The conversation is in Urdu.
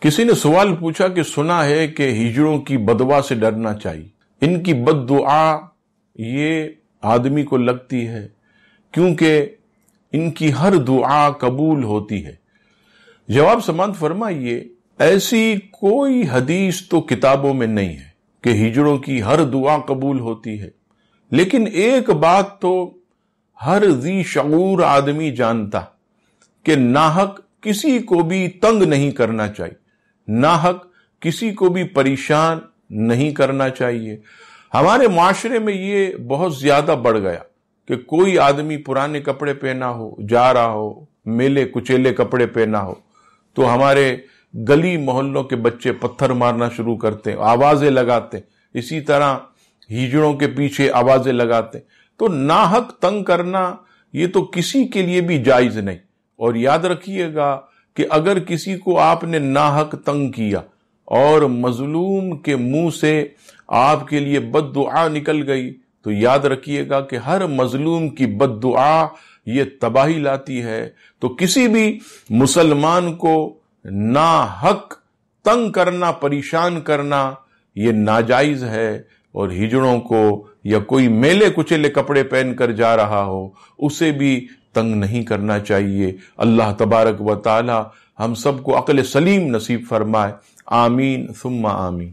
کسی نے سوال پوچھا کہ سنا ہے کہ ہجڑوں کی بددعا سے ڈرنا چاہیے، ان کی بد دعا یہ آدمی کو لگتی ہے کیونکہ ان کی ہر دعا قبول ہوتی ہے۔ جواب سماعت فرمائیے، ایسی کوئی حدیث تو کتابوں میں نہیں ہے کہ ہجڑوں کی ہر دعا قبول ہوتی ہے، لیکن ایک بات تو ہر ذی شعور آدمی جانتا کہ ناحق کسی کو بھی تنگ نہیں کرنا چاہیے، ناحق کسی کو بھی پریشان نہیں کرنا چاہیے۔ ہمارے معاشرے میں یہ بہت زیادہ بڑھ گیا کہ کوئی آدمی پرانے کپڑے پہنا ہو، جا رہا ہو، میلے کچیلے کپڑے پہنا ہو تو ہمارے گلی محلوں کے بچے پتھر مارنا شروع کرتے ہیں، آوازیں لگاتے ہیں، اسی طرح ہجڑوں کے پیچھے آوازیں لگاتے ہیں۔ تو ناحق تنگ کرنا یہ تو کسی کے لیے بھی جائز نہیں۔ اور یاد رکھیے گا کہ اگر کسی کو آپ نے ناحق تنگ کیا اور مظلوم کے منہ سے آپ کے لیے بد دعا نکل گئی تو یاد رکھیے گا کہ ہر مظلوم کی بد دعا یہ تباہی لاتی ہے۔ تو کسی بھی مسلمان کو ناحق تنگ کرنا، پریشان کرنا یہ ناجائز ہے، اور ہجڑوں کو یا کوئی میلے کچیلے کپڑے پہن کر جا رہا ہو اسے بھی تنگ نہیں کرنا چاہیے۔ اللہ تبارک و تعالی ہم سب کو عقل سلیم نصیب فرمائے، آمین ثم آمین۔